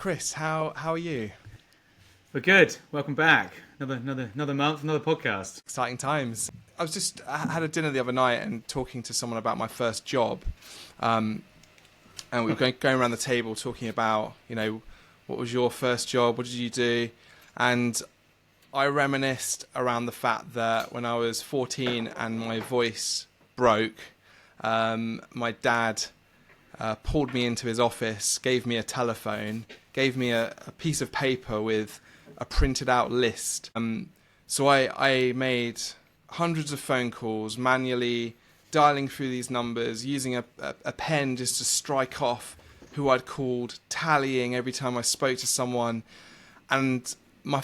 Chris, how are you? We're good. Welcome back. Another month, another podcast. Exciting times. I had a dinner the other night and talking to someone about my first job, and we were going around the table talking about, what was your first job? What did you do? And I reminisced around the fact that when I was 14 and my voice broke, my dad pulled me into his office, gave me a telephone, gave me a piece of paper with a printed out list. So I made hundreds of phone calls, manually dialing through these numbers, using a pen just to strike off who I'd called, tallying every time I spoke to someone. And I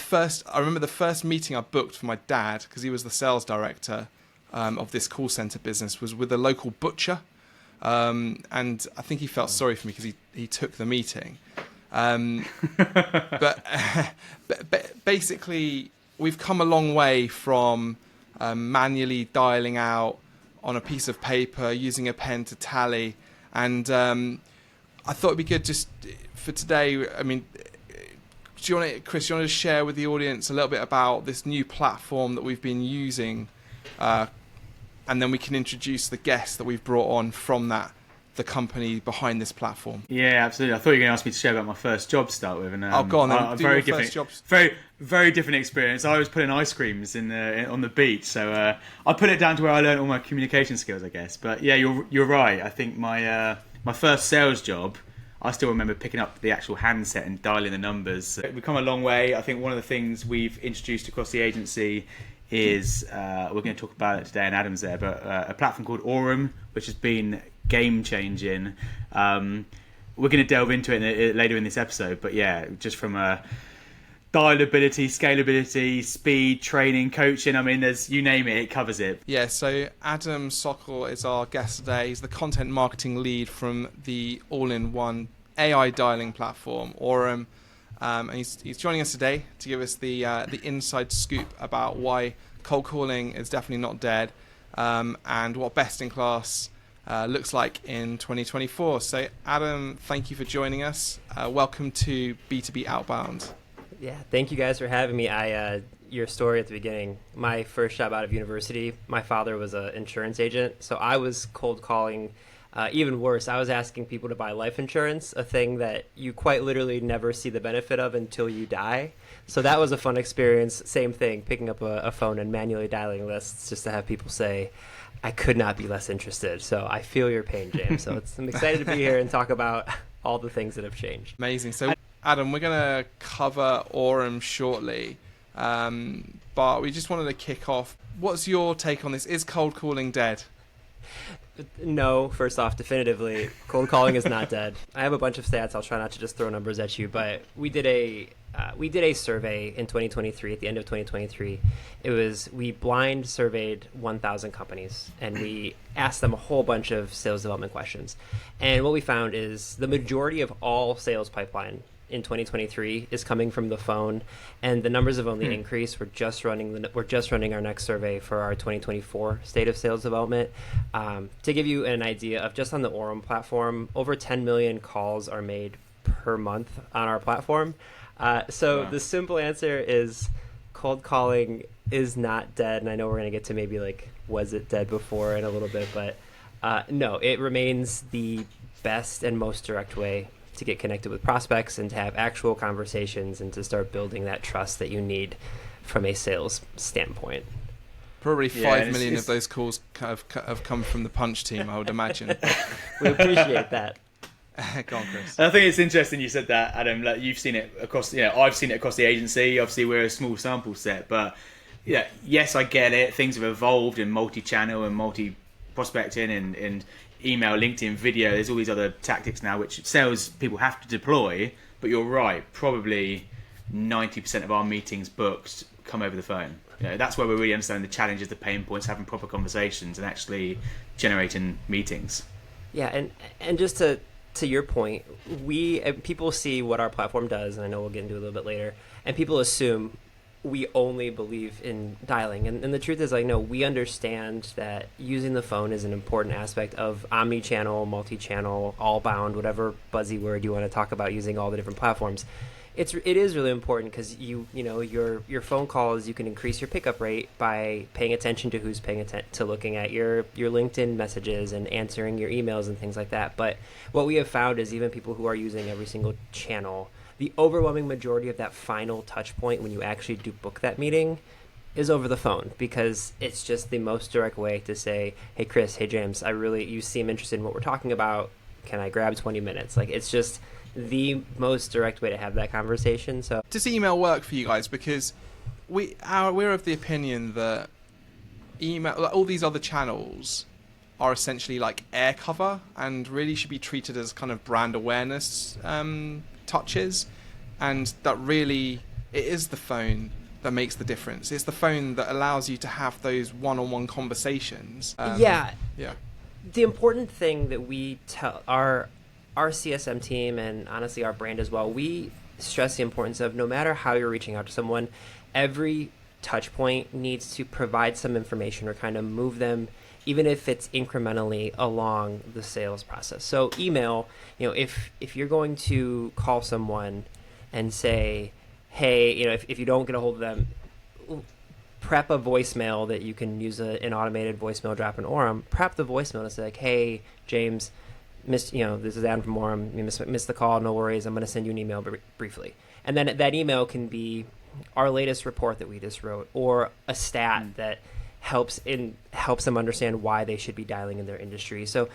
remember the first meeting I booked for my dad, because he was the sales director of this call center business, was with a local butcher. And I think he felt sorry for me because he took the meeting. But basically, we've come a long way from manually dialing out on a piece of paper, using a pen to tally. And I thought it'd be good just for today. I mean, Chris, do you want to share with the audience a little bit about this new platform that we've been using? And then we can introduce the guests that we've brought on from the company behind this platform. Yeah, absolutely. I thought you were going to ask me to share about my first job to start with. And, go on then. Very different experience. I was putting ice creams on the beach, so I put it down to where I learned all my communication skills, I guess. But yeah, you're right. I think my first sales job, I still remember picking up the actual handset and dialing the numbers. We've come a long way. I think one of the things we've introduced across the agency is we're going to talk about it today, and Adam's there, but a platform called Orum, which has been game changing. We're going to delve into it later in this episode, but yeah, just from a dialability, scalability, speed, training, coaching, I mean, there's, you name it covers it. Yeah, so Adam Sockel is our guest today. He's the content marketing lead from the all-in-one AI dialing platform, Orum. And he's joining us today to give us the inside scoop about why cold calling is definitely not dead, and what best in class looks like in 2024. So Adam, thank you for joining us. Welcome to B2B Outbound. Yeah, thank you guys for having me. Your story at the beginning, my first job out of university, my father was an insurance agent, so I was cold calling. Even worse, I was asking people to buy life insurance, a thing that you quite literally never see the benefit of until you die. So that was a fun experience. Same thing, picking up a phone and manually dialing lists just to have people say, I could not be less interested. So I feel your pain, James. So I'm excited to be here and talk about all the things that have changed. Amazing. So Adam, we're going to cover Orum shortly, but we just wanted to kick off. What's your take on this? Is cold calling dead? No, first off, definitively, cold calling is not dead. I have a bunch of stats. I'll try not to just throw numbers at you, but we did a survey in 2023, at the end of 2023. We blind surveyed 1,000 companies, and we asked them a whole bunch of sales development questions. And what we found is the majority of all sales pipeline in 2023 is coming from the phone, and the numbers have only increased. We're just running our next survey for our 2024 state of sales development. To give you an idea of just on the Orum platform, over 10 million calls are made per month on our platform. So wow. The simple answer is cold calling is not dead, and I know we're going to get to maybe like, was it dead before in a little bit, but no, it remains the best and most direct way to get connected with prospects and to have actual conversations and to start building that trust that you need from a sales standpoint. Probably 5 million of those calls have come from the punch team, I would imagine. We appreciate that. Go on, Chris. I think it's interesting you said that, Adam. Like, you've seen it across, I've seen it across the agency. Obviously, we're a small sample set, but yes, I get it. Things have evolved in multi-channel and multi-prospecting and email, LinkedIn, video. There's all these other tactics now which sales people have to deploy. But you're right. Probably 90% of our meetings booked come over the phone. That's where we really understand the challenges, the pain points, having proper conversations, and actually generating meetings. Yeah, and just to your point, people see what our platform does, and I know we'll get into it a little bit later, and people assume we only believe in dialing. And the truth is, like, no, we understand that using the phone is an important aspect of omni-channel, multi-channel, all-bound, whatever buzzy word you want to talk about using all the different platforms. It is really important because your phone calls, you can increase your pickup rate by paying attention to who's paying attention to looking at your LinkedIn messages and answering your emails and things like that. But what we have found is even people who are using every single channel, the overwhelming majority of that final touch point when you actually do book that meeting is over the phone, because it's just the most direct way to say, hey Chris, hey James, you seem interested in what we're talking about. Can I grab 20 minutes? Like, it's just the most direct way to have that conversation. So does email work for you guys? Because we're of the opinion that email, like all these other channels, are essentially like air cover and really should be treated as kind of brand awareness touches, and that really it is the phone that makes the difference. It's the phone that allows you to have those one-on-one conversations. Yeah. The important thing that we tell our CSM team, and honestly our brand as well, we stress the importance of, no matter how you're reaching out to someone, every touch point needs to provide some information or kind of move them, even if it's incrementally, along the sales process. So email, if you're going to call someone and say, hey, if you don't get a hold of them, prep a voicemail that you can use an automated voicemail drop in Orum. Prep the voicemail to say, like, hey, James, this is Adam from Orum. You missed the call. No worries. I'm going to send you an email briefly. And then that email can be our latest report that we just wrote, or a stat that helps them understand why they should be dialing in their industry. So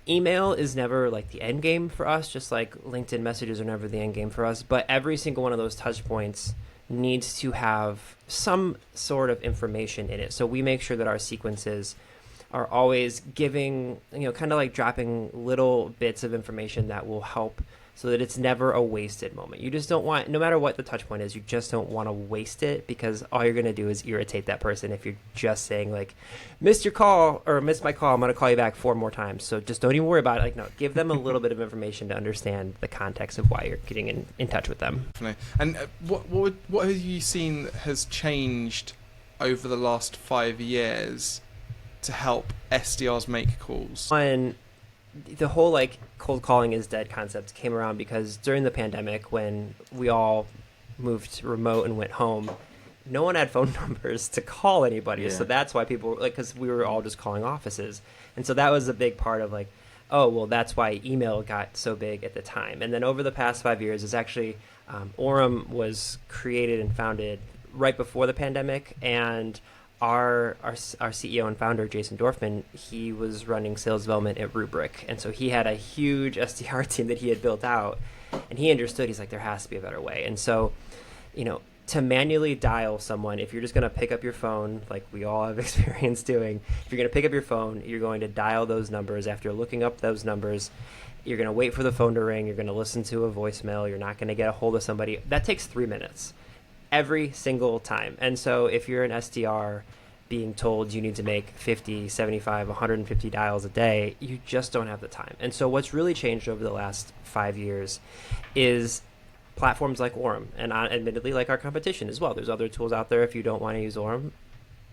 email is never like the end game for us, just like LinkedIn messages are never the end game for us. But every single one of those touch points needs to have some sort of information in it. So we make sure that our sequences are always giving, kind of like dropping little bits of information that will help, so that it's never a wasted moment. You just don't want, no matter what the touch point is, you just don't want to waste it, because all you're going to do is irritate that person if you're just saying, like, missed your call, or missed my call, I'm going to call you back 4 more times. So just don't even worry about it. Like, no, give them a little bit of information to understand the context of why you're getting in touch with them. And what have you seen has changed over the last 5 years to help SDRs make calls? When the whole like cold calling is dead concept came around, because during the pandemic, when we all moved remote and went home, no one had phone numbers to call anybody. So that's why people were, like, because we were all just calling offices. And so that was a big part of, like, oh, well, that's why email got so big at the time. And then over the past 5 years, it's actually Orum was created and founded right before the pandemic, and our CEO and founder, Jason Dorfman, he was running sales development at Rubrik. And so he had a huge SDR team that he had built out, and he understood, he's like, there has to be a better way. And so, to manually dial someone, if you're just going to pick up your phone, like we all have experience doing, if you're going to pick up your phone, you're going to dial those numbers. After looking up those numbers, you're going to wait for the phone to ring. You're going to listen to a voicemail. You're not going to get a hold of somebody. That takes 3 minutes every single time. And so if you're an SDR being told you need to make 50, 75, 150 dials a day, you just don't have the time. And so what's really changed over the last 5 years is platforms like Orum, and admittedly like our competition as well. There's other tools out there, if you don't want to use Orum,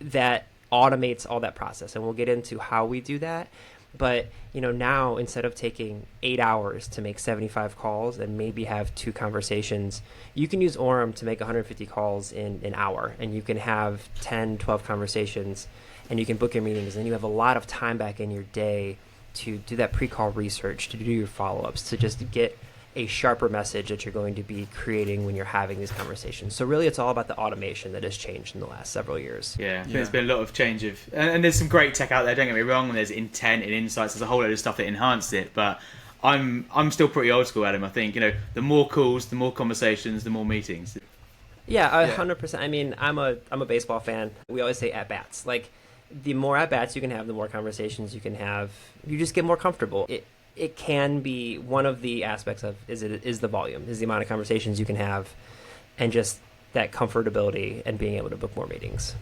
that automates all that process. And we'll get into how we do that. But, now instead of taking 8 hours to make 75 calls and maybe have 2 conversations, you can use Orum to make 150 calls in an hour, and you can have 10, 12 conversations, and you can book your meetings, and you have a lot of time back in your day to do that pre-call research, to do your follow-ups, to just get a sharper message that you're going to be creating when you're having these conversations. So really, it's all about the automation that has changed in the last several years. Yeah, I think there's been a lot of change and there's some great tech out there, don't get me wrong, and there's intent and insights, there's a whole load of stuff that enhanced it, but I'm still pretty old school, Adam. I think, the more calls, the more conversations, the more meetings. Yeah, 100%. I mean, I'm a baseball fan. We always say at-bats. Like, the more at-bats you can have, the more conversations you can have. You just get more comfortable. It can be one of the aspects of is the volume, is the amount of conversations you can have, and just that comfortability and being able to book more meetings.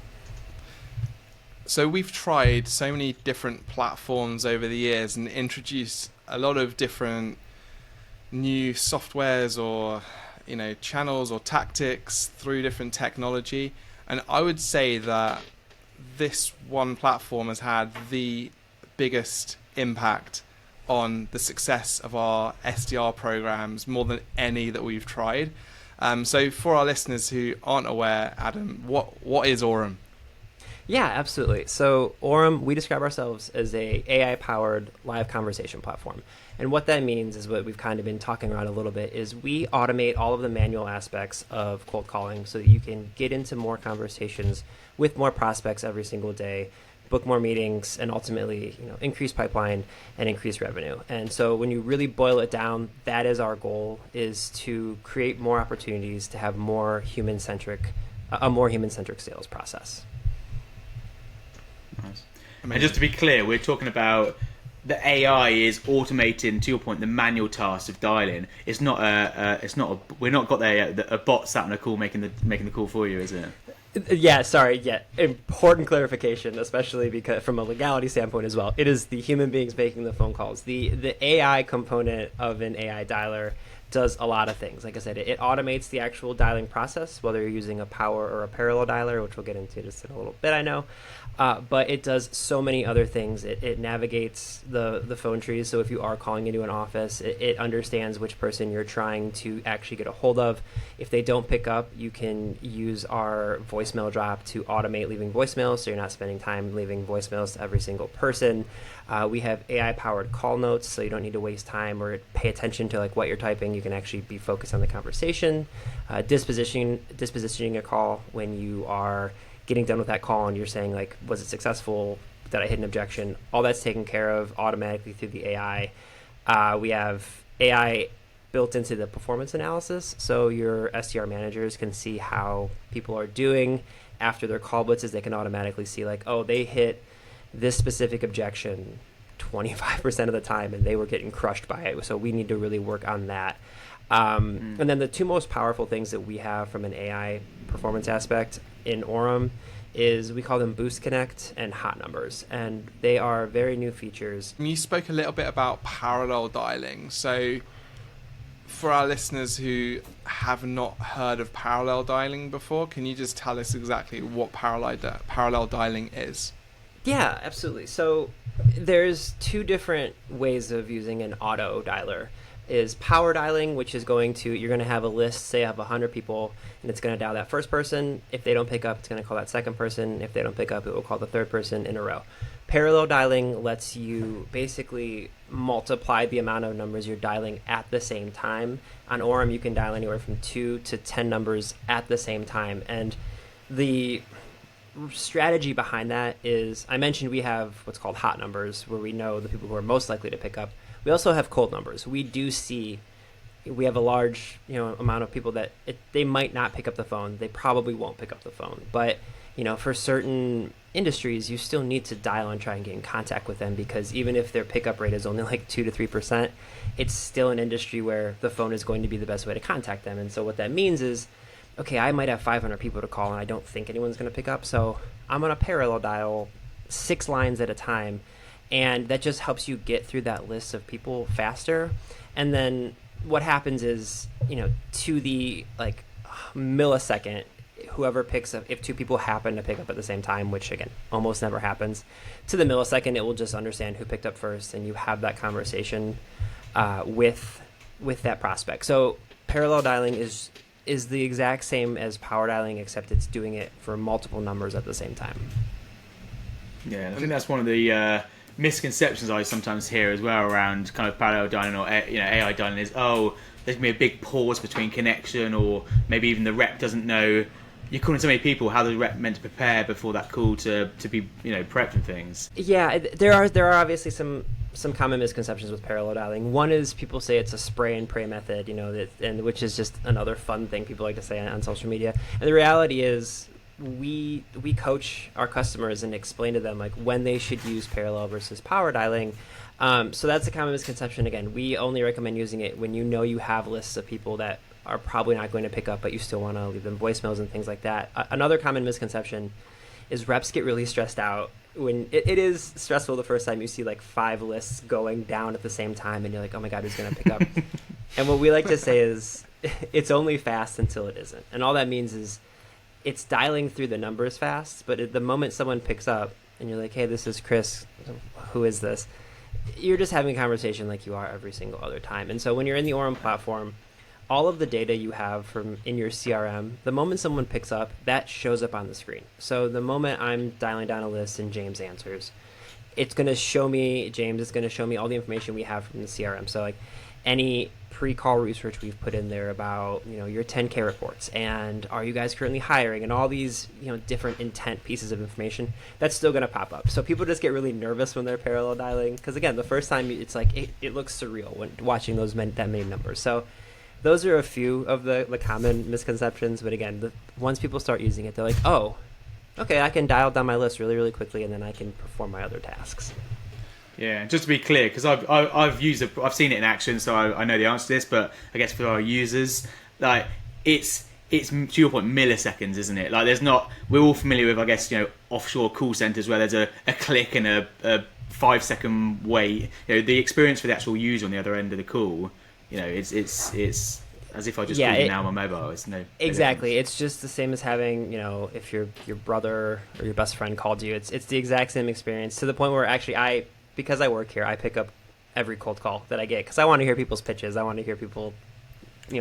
So we've tried so many different platforms over the years and introduced a lot of different new softwares or channels or tactics through different technology. And I would say that this one platform has had the biggest impact on the success of our SDR programs, more than any that we've tried. So for our listeners who aren't aware, Adam, what is Orum? Yeah, absolutely. So Orum, we describe ourselves as a AI-powered live conversation platform. And what that means is what we've kind of been talking around a little bit is we automate all of the manual aspects of cold calling so that you can get into more conversations with more prospects every single day, book more meetings, and ultimately, increase pipeline and increase revenue. And so when you really boil it down, that is our goal, is to create more opportunities to have a more human-centric sales process. Nice. And just to be clear, we're talking about the AI is automating, to your point, the manual tasks of dialing. We're not got a bot sat on a call making the call for you, is it? Yeah, sorry. Yeah, important clarification, especially because from a legality standpoint as well. It is the human beings making the phone calls. The AI component of an AI dialer does a lot of things. Like I said, it automates the actual dialing process, whether you're using a power or a parallel dialer, which we'll get into just in a little bit, I know. But it does so many other things. It navigates the phone trees. So if you are calling into an office, it understands which person you're trying to actually get a hold of. If they don't pick up, you can use our voicemail drop to automate leaving voicemails, so you're not spending time leaving voicemails to every single person. We have AI-powered call notes, so you don't need to waste time or pay attention to what you're typing. You can actually be focused on the conversation. Dispositioning a call when you are getting done with that call and you're saying was it successful? Did I hit an objection? All that's taken care of automatically through the AI. We have AI built into the performance analysis, so your SDR managers can see how people are doing after their call blitzes. They can automatically see they hit this specific objection 25% of the time and they were getting crushed by it. So we need to really work on that. And then the two most powerful things that we have from an AI performance aspect in Orum is we call them Boost Connect and Hot Numbers, and they are very new features. You spoke a little bit about parallel dialing. So for our listeners who have not heard of parallel dialing before, can you just tell us exactly what parallel dialing is? Yeah, absolutely. So there's two different ways of using an auto dialer. Is power dialing, which is you're going to have a list, say I have 100 people, and it's going to dial that first person. If they don't pick up, it's going to call that second person. If they don't pick up, it will call the third person in a row. Parallel dialing lets you basically multiply the amount of numbers you're dialing at the same time. On Orum, you can dial anywhere from 2 to 10 numbers at the same time. And the strategy behind that is, I mentioned we have what's called hot numbers, where we know the people who are most likely to pick up. We also have cold numbers. We have a large amount of people that they might not pick up the phone. They probably won't pick up the phone. But for certain industries, you still need to dial and try and get in contact with them, because even if their pickup rate is only 2 to 3%, it's still an industry where the phone is going to be the best way to contact them. And so what that means is, okay, I might have 500 people to call and I don't think anyone's going to pick up, so I'm going to parallel dial 6 lines at a time. And that just helps you get through that list of people faster. And then what happens is, to the millisecond, whoever picks up, if 2 people happen to pick up at the same time, which again almost never happens, to the millisecond it will just understand who picked up first, and you have that conversation with that prospect. So parallel dialing is the exact same as power dialing, except it's doing it for multiple numbers at the same time. Yeah, I think that's one of the misconceptions I sometimes hear as well around kind of parallel dialing or AI dialing is, there's going to be a big pause between connection, or maybe even the rep doesn't know. You're calling so many people, how the rep meant to prepare before that call to be prepped and things. Yeah, there are obviously some common misconceptions with parallel dialing. One is people say it's a spray and pray method, and which is just another fun thing people like to say on social media. And the reality is, we coach our customers and explain to them when they should use parallel versus power dialing. So that's a common misconception. Again, we only recommend using it when you have lists of people that are probably not going to pick up, but you still want to leave them voicemails and things like that. Another common misconception is reps get really stressed out when it is stressful the first time you see 5 lists going down at the same time, and you're like, oh my god, who's going to pick up? And what we like to say is, it's only fast until it isn't. And all that means is it's dialing through the numbers fast, but at the moment someone picks up and you're like, hey, this is Chris, who is this? You're just having a conversation like you are every single other time. And so when you're in the Orum platform, all of the data you have from in your CRM, the moment someone picks up, that shows up on the screen. So the moment I'm dialing down a list and James answers, it's going to show me, James is going to show me all the information we have from the CRM. So like any pre-call research we've put in there about, your 10K reports and are you guys currently hiring and all these, different intent pieces of information, that's still going to pop up. So people just get really nervous when they're parallel dialing. Because again, the first time it's like, it looks surreal when watching that many numbers. So those are a few of the common misconceptions. But again, once people start using it, they're like, oh, okay, I can dial down my list really, really quickly, and then I can perform my other tasks. Yeah, just to be clear, because I've seen it in action, so I know the answer to this. But I guess for our users, like it's to your point, milliseconds, isn't it? Like we're all familiar with, I guess, offshore call centers where there's a click and a 5-second wait. The experience for the actual user on the other end of the call, it's as if I just called you now on my mobile. It's exactly. It's just the same as having, if your brother or your best friend called you. It's the exact same experience, to the point where actually because I work here, I pick up every cold call that I get because I want to hear people's pitches. I want to hear people,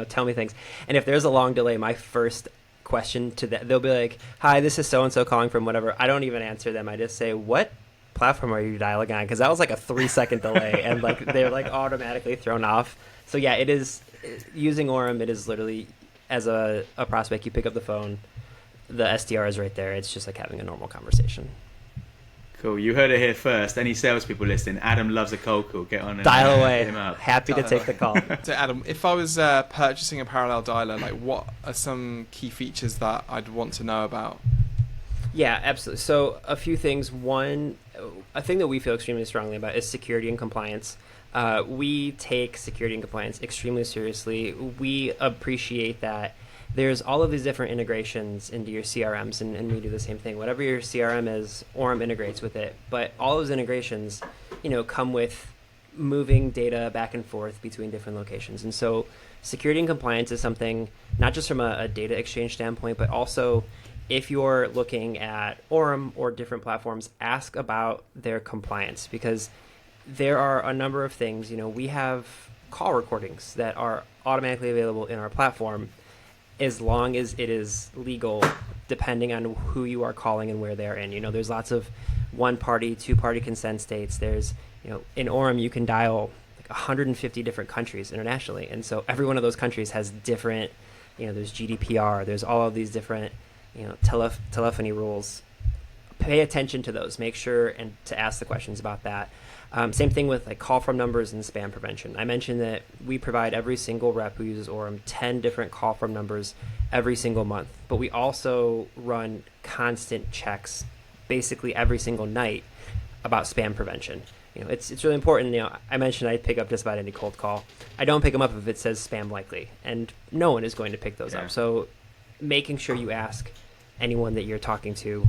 tell me things. And if there's a long delay, my first question to them, they'll be like, "Hi, this is so and so calling from whatever." I don't even answer them. I just say, "What platform are you dialing on?" Because that was like a 3-second delay, and like they're like automatically thrown off. So yeah, it is using Orum. It is literally, as a prospect, you pick up the phone, the SDR is right there. It's just like having a normal conversation. Cool. You heard it here first. Any salespeople listening, Adam loves a cold call. Get on and dial away. Hit him up. Happy to take the call. So Adam, if I was purchasing a parallel dialer, like what are some key features that I'd want to know about? Yeah, absolutely. So a few things. One, a thing that we feel extremely strongly about is security and compliance. We take security and compliance extremely seriously. We appreciate that there's all of these different integrations into your CRMs, and we do the same thing. Whatever your CRM is, Orum integrates with it. But all those integrations, come with moving data back and forth between different locations. And so security and compliance is something, not just from a data exchange standpoint, but also if you're looking at Orum or different platforms, ask about their compliance, because there are a number of things. We have call recordings that are automatically available in our platform as long as it is legal, depending on who you are calling and where they're in. There's lots of one-party, two-party consent states. There's, in Orum, you can dial like 150 different countries internationally. And so every one of those countries has different, there's GDPR, there's all of these different, telephony rules. Pay attention to those. Make sure and to ask the questions about that. Same thing with like call from numbers and spam prevention. I mentioned that we provide every single rep who uses Orum 10 different call from numbers every single month, but we also run constant checks basically every single night about spam prevention. It's really important. I mentioned I pick up just about any cold call. I don't pick them up if it says spam likely, and no one is going to pick those up. So making sure you ask anyone that you're talking to,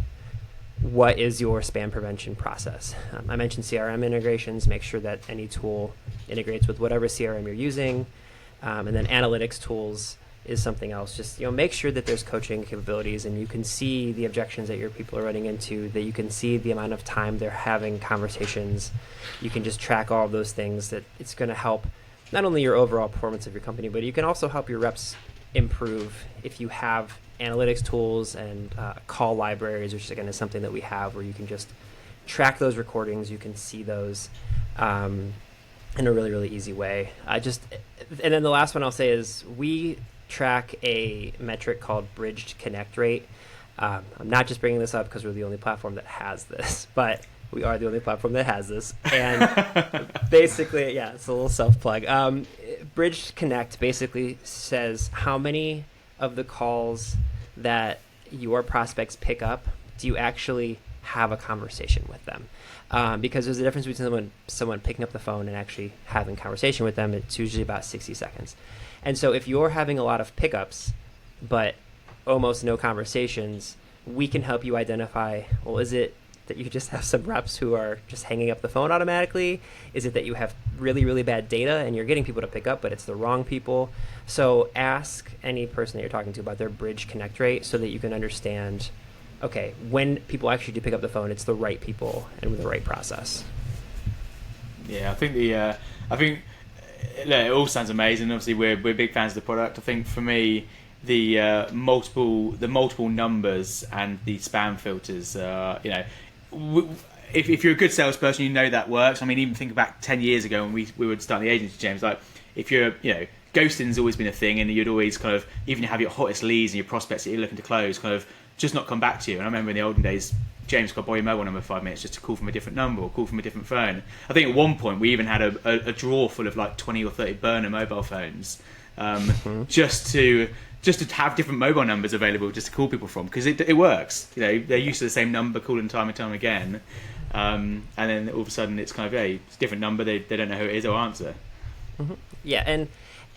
what is your spam prevention process? I mentioned CRM integrations. Make sure that any tool integrates with whatever CRM you're using. And then analytics tools is something else. Just make sure that there's coaching capabilities and you can see the objections that your people are running into, that you can see the amount of time they're having conversations. You can just track all of those things. That it's going to help not only your overall performance of your company, but you can also help your reps improve if you have analytics tools and call libraries, which again is something that we have, where you can just track those recordings. You can see those in a really, really easy way. And then the last one I'll say is we track a metric called bridged connect rate. I'm not just bringing this up because we're the only platform that has this, but we are the only platform that has this. And basically, yeah, it's a little self-plug. Bridged Connect basically says how many of the calls that your prospects pick up do you actually have a conversation with them, because there's a difference between someone picking up the phone and actually having a conversation with them. It's usually about 60 seconds. And so if you're having a lot of pickups but almost no conversations, we can help you identify, well, is it that you just have some reps who are just hanging up the phone automatically? Is it that you have really, really bad data and you're getting people to pick up, but it's the wrong people. So ask any person that you're talking to about their bridge connect rate so that you can understand, okay, when people actually do pick up the phone, it's the right people and with the right process. Yeah, I think it all sounds amazing. Obviously, we're big fans of the product. I think for me, the multiple numbers and the spam filters, if you're a good salesperson, you know that works. I mean, even think back 10 years ago when we would start the agency, James. Like, if you're, ghosting's always been a thing, and you'd always kind of, even have your hottest leads and your prospects that you're looking to close, kind of just not come back to you. And I remember in the olden days, James got borrow your mobile number for 5 minutes just to call from a different number or call from a different phone. I think at one point we even had a drawer full of like 20 or 30 burner mobile phones, just to have different mobile numbers available just to call people from, because it works. They're used to the same number, calling time and time again, and then all of a sudden it's kind of it's a different number. They don't know who it is or answer. Mm-hmm. Yeah, and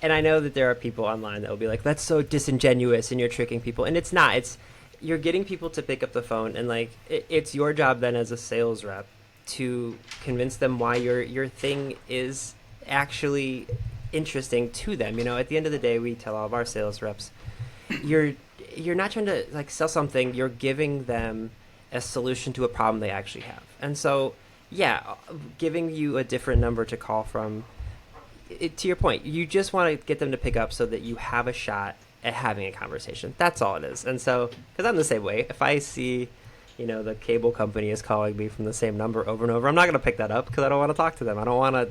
I know that there are people online that will be like, that's so disingenuous and you're tricking people, and it's not. You're getting people to pick up the phone, and like it's your job then as a sales rep to convince them why your thing is actually interesting to them. At the end of the day, we tell all of our sales reps, you're not trying to like sell something, you're giving them a solution to a problem they actually have. And so, yeah, giving you a different number to call from, to your point, you just want to get them to pick up so that you have a shot at having a conversation. That's all it is. And so, because I'm the same way, if I see, the cable company is calling me from the same number over and over, I'm not going to pick that up because I don't want to talk to them. I don't want to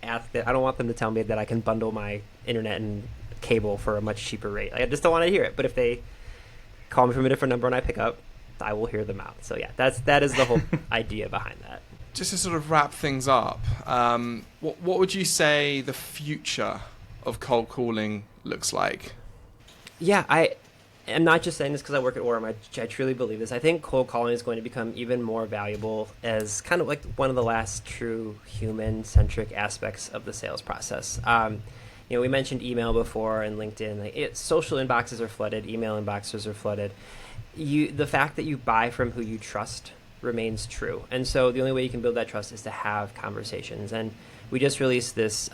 ask that. I don't want them to tell me that I can bundle my internet and cable for a much cheaper rate. I just don't want to hear it. But if they call me from a different number and I pick up, I will hear them out. So yeah, that is the whole idea behind that. Just to sort of wrap things up, what would you say the future of cold calling looks like? Yeah, I am not just saying this because I work at Orum. I truly believe this. I think cold calling is going to become even more valuable as kind of like one of the last true human-centric aspects of the sales process. We mentioned email before and LinkedIn. Social inboxes are flooded. Email inboxes are flooded. The fact that you buy from who you trust remains true. And so the only way you can build that trust is to have conversations. And we just released this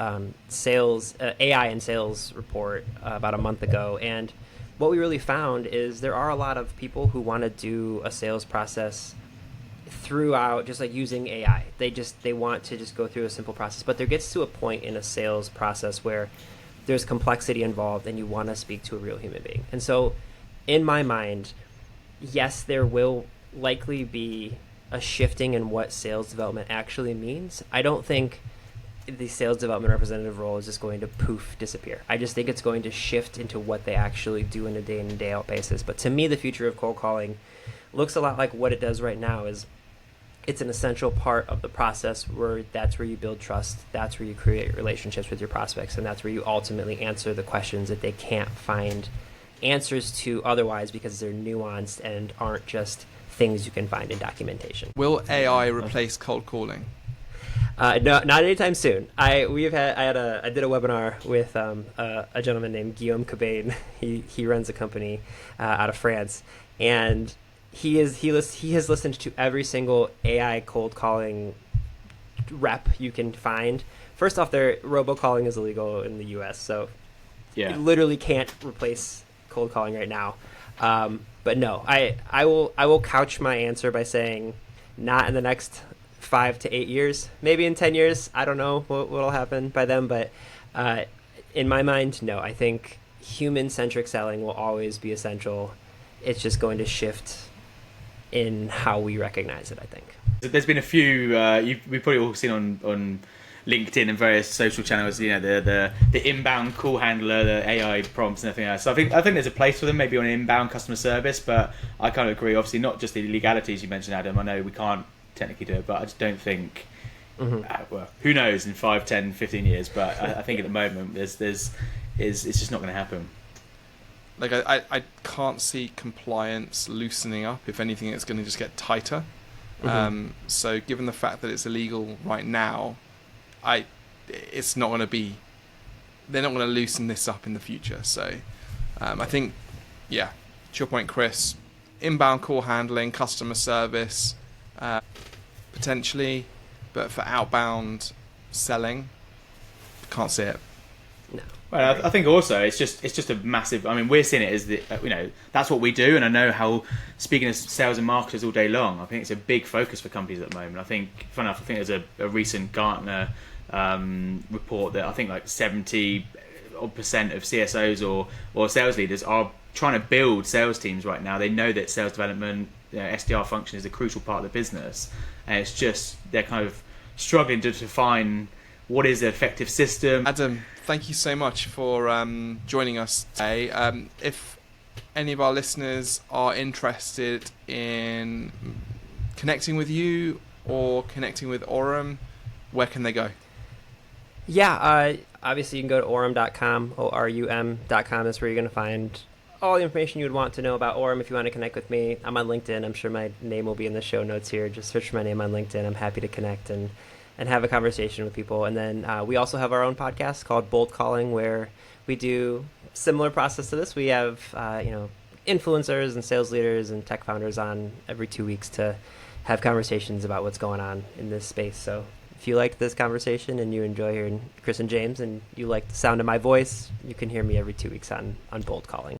sales AI and sales report about a month ago, and what we really found is there are a lot of people who want to do a sales process throughout just like using AI. They want to just go through a simple process, but there gets to a point in a sales process where there's complexity involved and you want to speak to a real human being. And so in my mind, yes, there will likely be a shifting in what sales development actually means. I don't think the sales development representative role is just going to disappear. I just think it's going to shift into what they actually do on a day in and day out basis. But to me, the future of cold calling looks a lot like what it does right now. Is it's an essential part of the process that's where you build trust, that's where you create relationships with your prospects, and that's where you ultimately answer the questions that they can't find answers to otherwise because they're nuanced and aren't just things you can find in documentation. Will AI replace cold calling? No, not anytime soon. I did a webinar with a gentleman named Guillaume Cabane. He runs a company out of France, and he has listened to every single AI cold calling rep you can find. First off, their robocalling is illegal in the U.S., so it literally can't replace cold calling right now. But no, I will couch my answer by saying not in the next 5 to 8 years, maybe in 10 years. I don't know what'll happen by then, but in my mind, no. I think human-centric selling will always be essential. It's just going to shift in how we recognize it, I think. There's been a few, we've probably all seen on LinkedIn and various social channels, the inbound call handler, the AI prompts and everything else. So I think there's a place for them, maybe on inbound customer service, but I kind of agree, obviously, not just the legalities you mentioned, Adam. I know we can't technically do it, but I just don't think well, who knows in 5, 10, 15 years, but I think at the moment it's just not going to happen. Like I can't see compliance loosening up. If anything, it's going to just get tighter. So given the fact that it's illegal right now, it's not going to be, they're not going to loosen this up in the future. So I think, to your point, Chris, inbound call handling, customer service, potentially, but for outbound selling, can't see it. No. Well, I think also it's just a massive. I mean, we're seeing it as that's what we do, and I know how speaking as sales and marketers all day long. I think it's a big focus for companies at the moment. I think, fun enough, I think there's a recent Gartner report that I think like 70% of CSOs or sales leaders are trying to build sales teams right now. They know that sales development, SDR function is a crucial part of the business, and it's just they're kind of struggling to define what is an effective system. Adam, thank you so much for joining us today. If any of our listeners are interested in connecting with you or connecting with Orum, where can they go? Yeah, obviously you can go to orum.com, ORUM.com. That's where you're going to find all the information you would want to know about Orum. If you want to connect with me, I'm on LinkedIn. I'm sure my name will be in the show notes here. Just search for my name on LinkedIn. I'm happy to connect and have a conversation with people. And then we also have our own podcast called Bold Calling, where we do similar process to this. We have influencers and sales leaders and tech founders on every 2 weeks to have conversations about what's going on in this space. So if you liked this conversation and you enjoy hearing Chris and James and you like the sound of my voice, you can hear me every 2 weeks on Bold Calling.